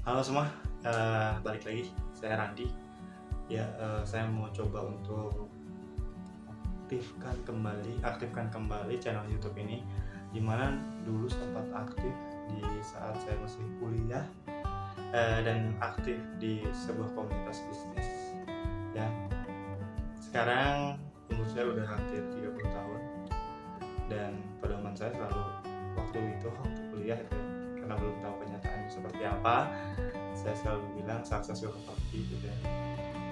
Halo semua, balik lagi. Saya Randi. Ya, saya mau coba untuk aktifkan kembali channel YouTube ini, dimana dulu sempat aktif di saat saya masih kuliah dan aktif di sebuah komunitas bisnis. Ya, sekarang umur saya udah hampir 30 tahun dan pedoman saya selalu waktu kuliah itu ya, karena belum tahu kenyataannya seperti apa, saya selalu bilang sukses will pasti gitu ya.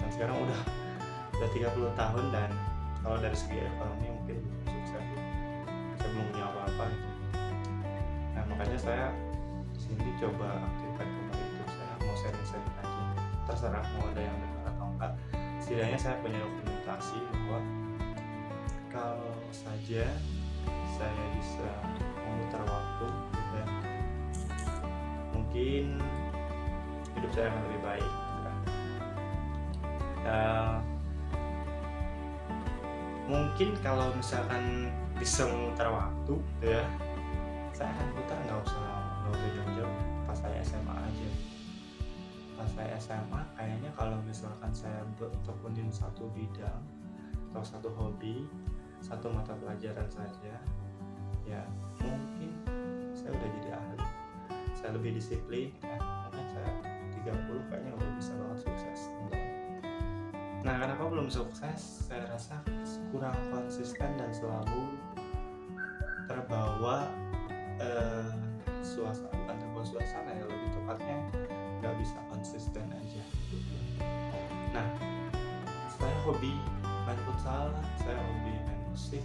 Dan sekarang udah 30 tahun dan kalau dari segi ekonomi mungkin belum sukses, saya belum punya apa-apa gitu. Nah makanya saya di sini coba aktifkan kembali itu. Saya mau sharing-sharing aja, terserah mau ada yang dengar atau enggak. Setidaknya saya punya dokumentasi bahwa kalau saja saya bisa memutar waktu gitu ya, mungkin hidup saya akan lebih baik gitu kan. Mungkin kalau misalkan bisa memutar waktu gitu ya, saya akan putar nggak usah jauh-jauh, pas saya SMA aja. Pas saya SMA kayaknya kalau misalkan saya tekunin satu bidang atau satu hobi, satu mata pelajaran saja, ya mungkin saya udah jadi ahli. Saya lebih disiplin ya, mungkin saya 30 kayaknya udah bisa banget sukses. Nah kenapa belum sukses? Saya rasa kurang konsisten dan selalu terbawa suasana, bukan terbawa suasana ya, lebih tepatnya nggak bisa konsisten aja gitu. Nah saya hobi main futsal, saya hobi main musik,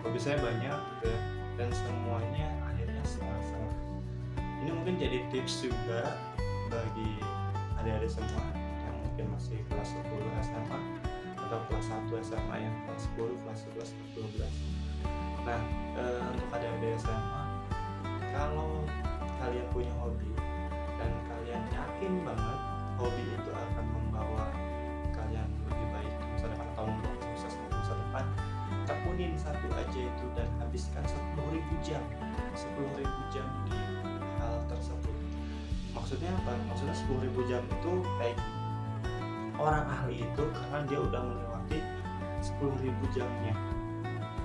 hobi saya banyak gitu ya, dan semuanya akhirnya salah. Ini mungkin jadi tips juga bagi adik-adik semua yang mungkin masih kelas 10 SMA atau kelas 1 SMA, yang kelas 10, kelas 11, kelas 12. Nah, untuk adik-adik SMA, kalau kalian punya hobi dan kalian yakin banget hobi itu akan membawa kalian lebih baik di masa depan atau membawa sukses di masa depan, tekunin satu aja itu dan habiskan 10.000 jam di hal tersebut. Maksudnya apa? Maksudnya 10.000 jam itu kayak orang ahli itu karena dia udah melewati 10.000 jamnya.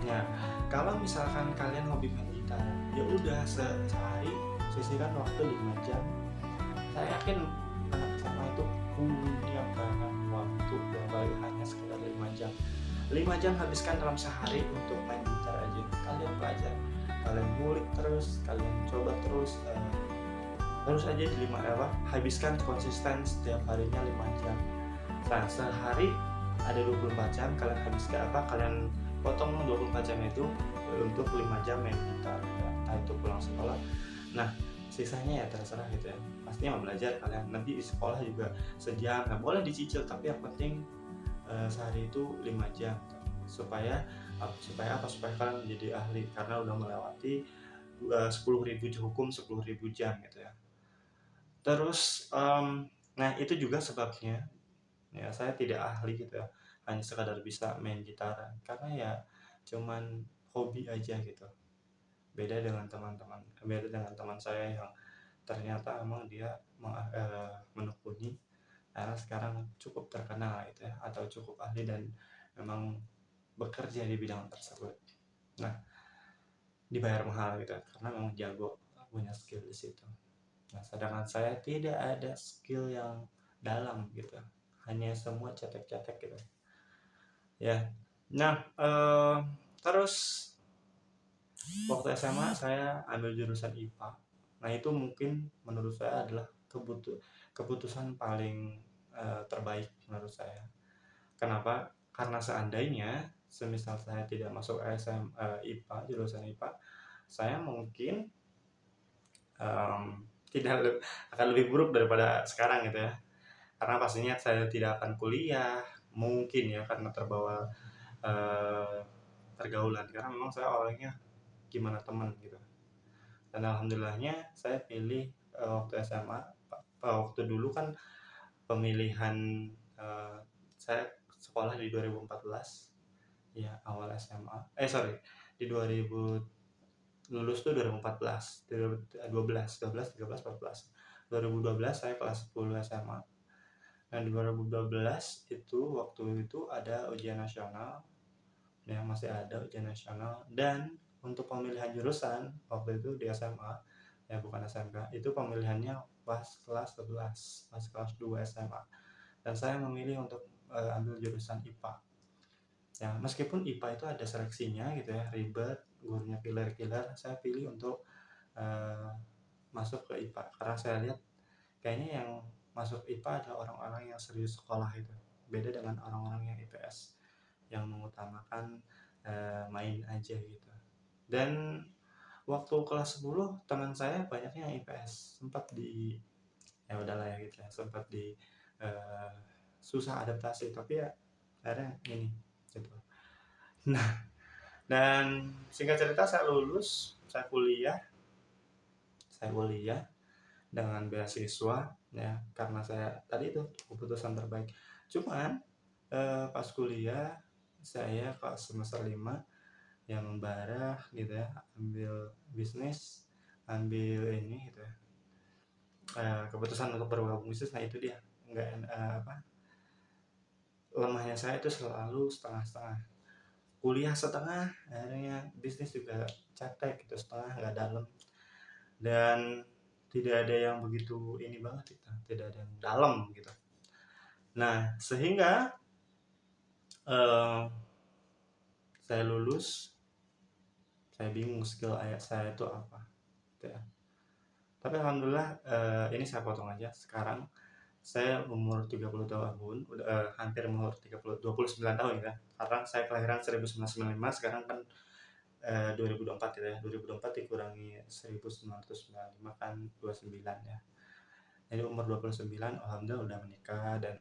Nah, kalau misalkan kalian hobi main gitar, ya udah sehari sisihkan waktu 5 jam. Saya yakin anak SMA itu punya banyak waktu yang baik hanya sekitar 5 jam. 5 jam habiskan dalam sehari untuk main gitar aja. Kalian belajar, kalian ngulik terus, kalian coba terus aja di habiskan konsisten setiap harinya 5 jam. Nah, sehari ada 24 jam, kalian habiskan kalian potong 24 jam itu untuk 5 jam main gitar, entah itu pulang sekolah. Nah, sisanya ya terserah gitu ya. Pastinya mau belajar kalian nanti di sekolah juga sejam, nah boleh dicicil, tapi yang penting sehari itu 5 jam supaya supaya kalian menjadi ahli karena udah melewati 10.000 jam gitu ya. Terus nah itu juga sebabnya ya saya tidak ahli gitu ya, hanya sekadar bisa main gitar karena ya cuman hobi aja gitu. Beda dengan teman saya yang ternyata emang dia menekuni karena sekarang cukup terkenal gitu ya, atau cukup ahli dan memang bekerja di bidang tersebut. Nah, dibayar mahal gitu karena memang jago, punya skill di situ. Nah, sedangkan saya tidak ada skill yang dalam gitu, hanya semua cetek-cetek gitu ya. Nah, terus waktu SMA saya ambil jurusan IPA. Nah itu mungkin menurut saya adalah keputusan paling terbaik menurut saya. Kenapa? Karena seandainya semisal saya tidak masuk IPA, jurusan IPA, saya mungkin akan lebih buruk daripada sekarang gitu ya. Karena pastinya saya tidak akan kuliah, mungkin ya karena terbawa pergaulan. Karena memang saya orangnya gimana teman gitu. Dan alhamdulillahnya saya pilih waktu SMA, waktu dulu kan pemilihan saya sekolah di 2014 ya, awal SMA di 2000 lulus tuh 2014, 12, 13, 14. 2012 saya kelas 10 SMA. Nah, di 2012 itu waktu itu ada ujian nasional, ya masih ada ujian nasional, dan untuk pemilihan jurusan waktu itu di SMA, ya bukan SMK, itu pemilihannya pas kelas 11, pas kelas 2 SMA. Dan saya memilih untuk ambil jurusan IPA. Ya, meskipun IPA itu ada seleksinya gitu ya, ribet, gurunya killer-killer, saya pilih untuk eh, masuk ke IPA karena saya lihat kayaknya yang masuk IPA ada orang-orang yang serius sekolah itu. Beda dengan orang-orang yang IPS yang mengutamakan main aja gitu. Dan waktu kelas 10 teman saya banyaknya yang IPS, sempat di ya udahlah ya gitu ya, sempat di eh, susah adaptasi, tapi ya akhirnya ini gitu. Nah, dan singkat cerita saya kuliah dengan beasiswa ya, karena saya tadi itu keputusan terbaik. Cuman pas kuliah saya pas semester 5 yang membara gitu ya, ambil bisnis, ambil ini gitu ya, keputusan untuk bergabung bisnis. Nah itu dia nggak lemahnya saya itu selalu setengah-setengah, kuliah setengah, akhirnya bisnis juga cetek gitu setengah, nggak dalam, dan tidak ada yang begitu ini banget gitu, tidak ada yang dalam gitu. Nah sehingga eh, saya lulus, saya bingung skill ayah saya itu apa gitu ya. Tapi alhamdulillah, ini saya potong aja. Sekarang saya umur 30 tahun, udah hampir umur 29 tahun ya. Karena saya kelahiran 1995, sekarang kan 2024 gitu ya. 2024 dikurangi 1995 kan 29 ya. Jadi umur 29, alhamdulillah udah menikah dan